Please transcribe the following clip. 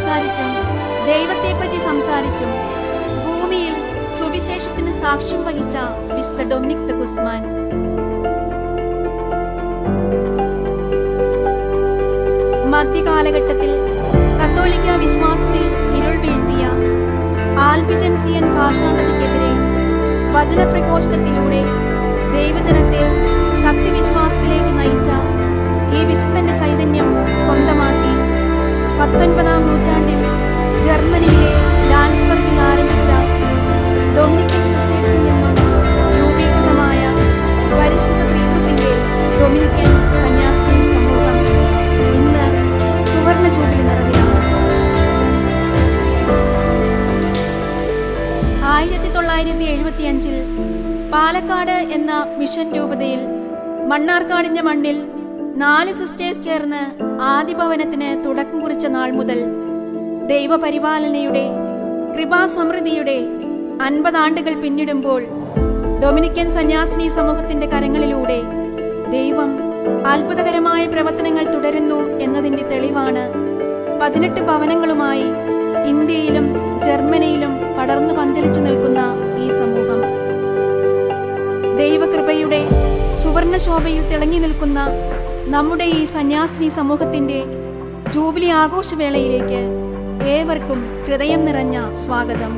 സംസാരിച്ചും ദൈവത്തെപ്പറ്റി സംസാരിച്ചും ഭൂമിയിൽ സുവിശേഷത്തിന് സാക്ഷ്യം വഹിച്ച വിശുദ്ധ ഡൊമിനിക് ദ ഗുസ്മാൻ. മധ്യകാലഘട്ടത്തിൽ കത്തോലിക്ക വിശ്വാസത്തിൽ ഇരുൾ വീഴ്ത്തിയ ആൽബിജൻസിയൻ ഭാഷാന്തത്തിക്കെതിരെ വചനപ്രഘോഷണത്തിലൂടെ ദൈവജനത്തെ സത്യവിശ്വാസത്തിലേക്ക് നയിച്ച ഈ വിശുദ്ധന്റെ ചൈതന്യം സ്വന്തമാക്കി 19-ാം നൂറ്റാണ്ടിൽ ജർമ്മനിയിലെ ലാൻസ്ബർഗിൽ ആരംഭിച്ച ഡൊമിനിക്കൻ സിസ്റ്റേഴ്സിൽ നിന്നും രൂപീകൃതമായ പരിശുദ്ധ ത്രിത്വത്തിന്റെ ഡൊമിനിക്കൻ സന്യാസിനി സമൂഹം ഇന്ന് സുവർണ ജൂബിലി നിറവിലാണ്. 1975-ൽ പാലക്കാട് എന്ന മിഷൻ രൂപതയിൽ മണ്ണാർക്കാടിന്റെ മണ്ണിൽ 4 സിസ്റ്റേഴ്സ് ചേർന്ന് ആദിഭവനത്തിന് തുടക്കം കുറിച്ച നാൾ മുതൽ ദൈവപരിപാലനയുടെ കൃപാസമൃദ്ധിയുടെ 50 ആണ്ടുകൾ പിന്നിടുമ്പോൾ ഡൊമിനിക്കൻ സന്യാസിനി സമൂഹത്തിന്റെ കരങ്ങളിലൂടെ ദൈവം അത്ഭുതകരമായ പ്രവർത്തനങ്ങൾ തുടരുന്നു എന്നതിന്റെ തെളിവാണ് 18 ഭവനങ്ങളുമായി ഇന്ത്യയിലും ജർമ്മനിയിലും പടർന്നു പന്തലിച്ചു നിൽക്കുന്ന ഈ സമൂഹം. ദൈവകൃപയുടെ സുവർണ ശോഭയിൽ തിളങ്ങി നിൽക്കുന്ന നമ്മുടെ ഈ സന്യാസിനി സമൂഹത്തിന്റെ ജൂബിലി ആഘോഷവേളയിലേക്ക് ഏവർക്കും ഹൃദയം നിറഞ്ഞ സ്വാഗതം.